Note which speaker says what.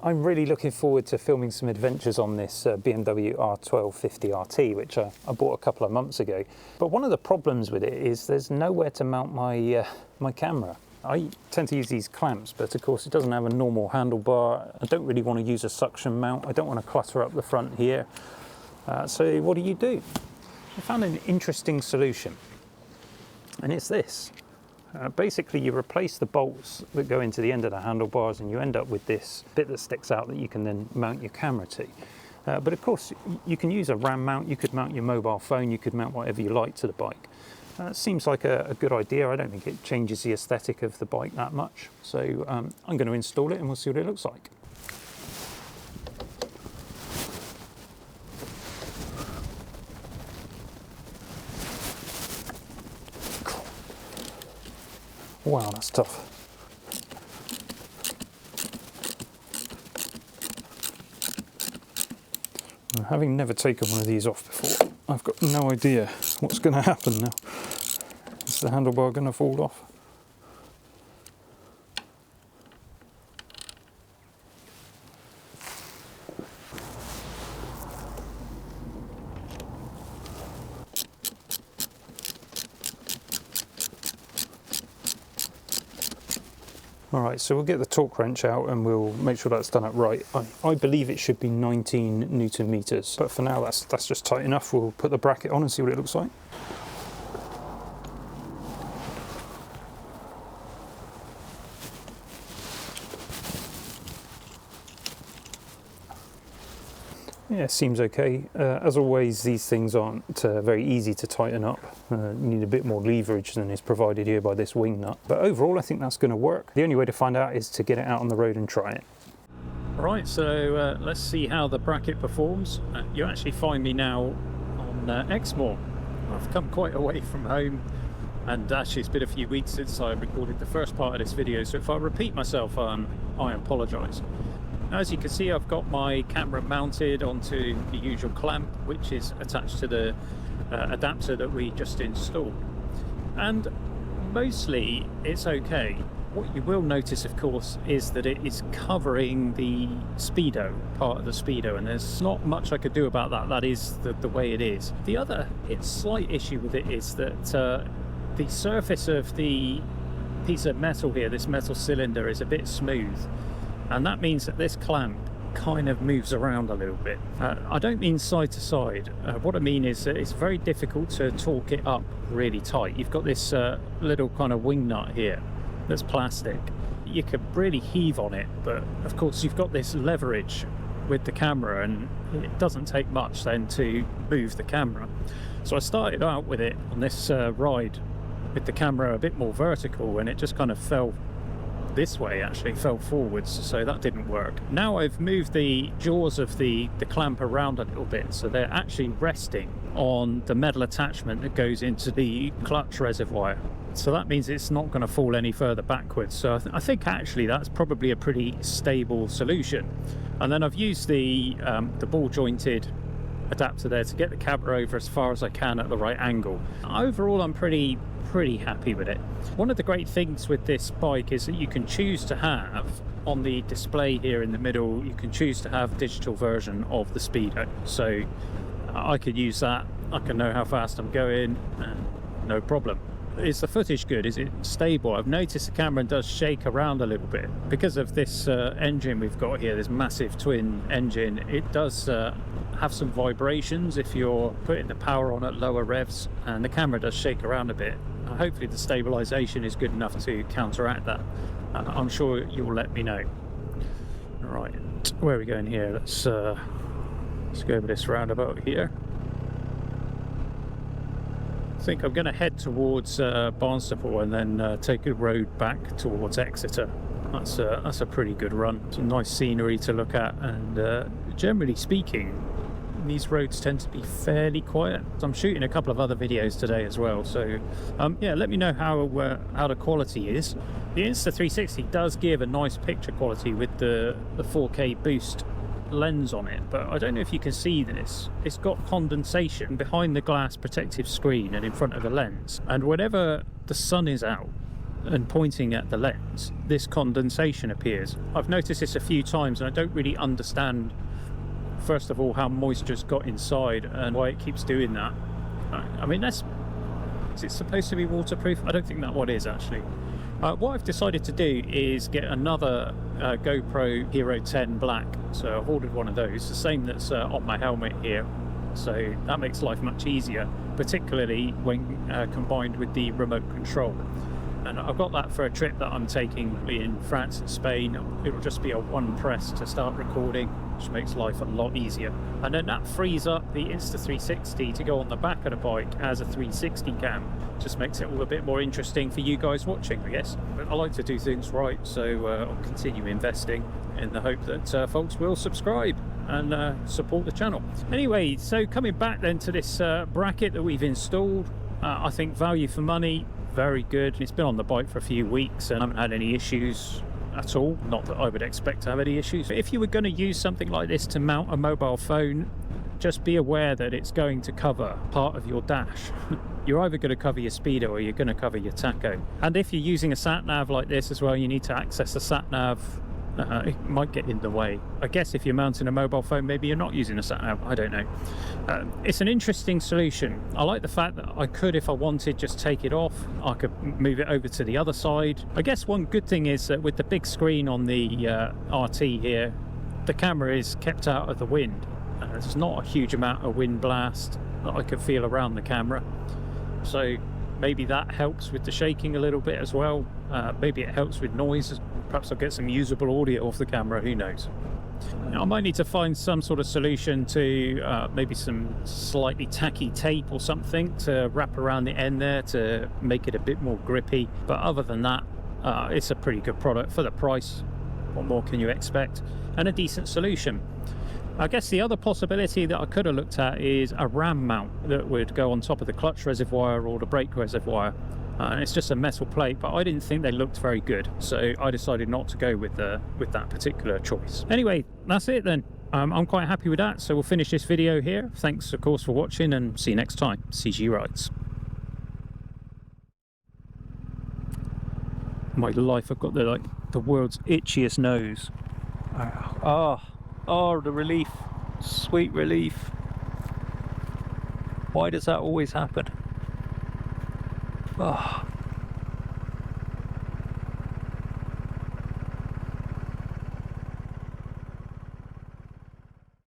Speaker 1: I'm really looking forward to filming some adventures on this BMW R1250RT, which I bought a couple of months ago. But one of the problems with it is there's nowhere to mount my camera. I tend to use these clamps, but of course it doesn't have a normal handlebar. I don't really want to use a suction mount. I don't want to clutter up the front here. So what do? I found an interesting solution, and it's this. Basically, you replace the bolts that go into the end of the handlebars, and you end up with this bit that sticks out that you can then mount your camera to. But of course, you can use a RAM mount. You could mount your mobile phone. You could mount whatever you like to the bike. It seems like a good idea. I don't think it changes the aesthetic of the bike that much. So I'm going to install it and we'll see what it looks like. Wow, that's tough. Having never taken one of these off before, I've got no idea what's going to happen now. Is the handlebar going to fall off? Alright, so we'll get the torque wrench out and we'll make sure that's done upright. I believe it should be 19 Newton meters, but for now that's just tight enough. We'll put the bracket on and see what it looks like. Yeah, seems okay. As always, these things aren't very easy to tighten up. You need a bit more leverage than is provided here by this wing nut. But overall, I think that's going to work. The only way to find out is to get it out on the road and try it. Right, so let's see how the bracket performs. You actually find me now on Exmoor. I've come quite away from home, and actually it's been a few weeks since I recorded the first part of this video, so if I repeat myself, I apologise. As you can see, I've got my camera mounted onto the usual clamp, which is attached to the adapter that we just installed. And mostly it's okay. What you will notice, of course, is that it is covering the speedo, part of the speedo, and there's not much I could do about that. That is the way it is. The other slight issue with it is that the surface of the piece of metal here, this metal cylinder, is a bit smooth. And that means that this clamp kind of moves around a little bit. I don't mean side to side. What I mean is that it's very difficult to torque it up really tight. You've got this little kind of wing nut here that's plastic. You can really heave on it, but of course you've got this leverage with the camera, and it doesn't take much then to move the camera. So I started out with it on this ride with the camera a bit more vertical, and it just kind of fell this way, actually fell forwards, so that didn't work. Now I've moved the jaws of the clamp around a little bit, so they're actually resting on the metal attachment that goes into the clutch reservoir. So that means it's not going to fall any further backwards. So I think actually that's probably a pretty stable solution. And then I've used the ball jointed adapter there to get the camera over as far as I can at the right angle. Overall, I'm pretty happy with it. One of the great things with this bike is that you can choose to have on the display here in the middle, you can choose to have a digital version of the speedo. So I could use that. I can know how fast I'm going, no problem. Is the footage good? Is it stable? I've noticed the camera does shake around a little bit because of this engine we've got here, this massive twin engine. It does have some vibrations if you're putting the power on at lower revs, and the camera does shake around a bit. Hopefully the stabilization is good enough to counteract that. I'm sure you'll let me know. Right, where are we going here? Let's go over this roundabout here. I think I'm going to head towards Barnstaple and then take a road back towards Exeter. That's a pretty good run. Some nice scenery to look at, and generally speaking, these roads tend to be fairly quiet. I'm shooting a couple of other videos today as well, so yeah, let me know how the quality is. The Insta360 does give a nice picture quality with the 4K boost lens on it, but I don't know if you can see this. It's got condensation behind the glass protective screen and in front of the lens, and whenever the sun is out, and pointing at the lens, this condensation appears. I've noticed this a few times and I don't really understand, first of all, how moisture's got inside and why it keeps doing that. I mean, is it supposed to be waterproof? I don't think that one is, actually. What I've decided to do is get another GoPro Hero 10 Black. So I've ordered one of those, the same that's on my helmet here. So that makes life much easier, particularly when combined with the remote control. And I've got that for a trip that I'm taking in France and Spain. It'll just be a one press to start recording, which makes life a lot easier. And then that frees up the Insta360 to go on the back of the bike as a 360 cam. Just makes it all a bit more interesting for you guys watching, I guess. But I like to do things right, so I'll continue investing in the hope that folks will subscribe and support the channel. Anyway, so coming back then to this bracket that we've installed, I think value for money, very good. It's been on the bike for a few weeks and I haven't had any issues at all. Not that I would expect to have any issues. But if you were going to use something like this to mount a mobile phone, just be aware that it's going to cover part of your dash. You're either going to cover your speedo or you're going to cover your tacho. And if you're using a sat nav like this as well, you need to access the sat nav. It might get in the way. I guess if you're mounting a mobile phone, maybe you're not using a sat nav, I don't know. It's an interesting solution. I like the fact that I could, if I wanted, just take it off. I could move it over to the other side. I guess one good thing is that with the big screen on the RT here, the camera is kept out of the wind. There's not a huge amount of wind blast that I could feel around the camera. So maybe that helps with the shaking a little bit as well. Maybe it helps with noise. Perhaps I'll get some usable audio off the camera, who knows. I might need to find some sort of solution to maybe some slightly tacky tape or something to wrap around the end there to make it a bit more grippy. But other than that, it's a pretty good product for the price. What more can you expect? And a decent solution. I guess the other possibility that I could have looked at is a ram mount that would go on top of the clutch reservoir or the brake reservoir. It's just a metal plate, but I didn't think they looked very good, so I decided not to go with that particular choice. Anyway, that's it then. I'm quite happy with that, so we'll finish this video here. Thanks, of course, for watching, and see you next time. CG Rides. My life, I've got the world's itchiest nose. Oh, the relief. Sweet relief. Why does that always happen? Oh.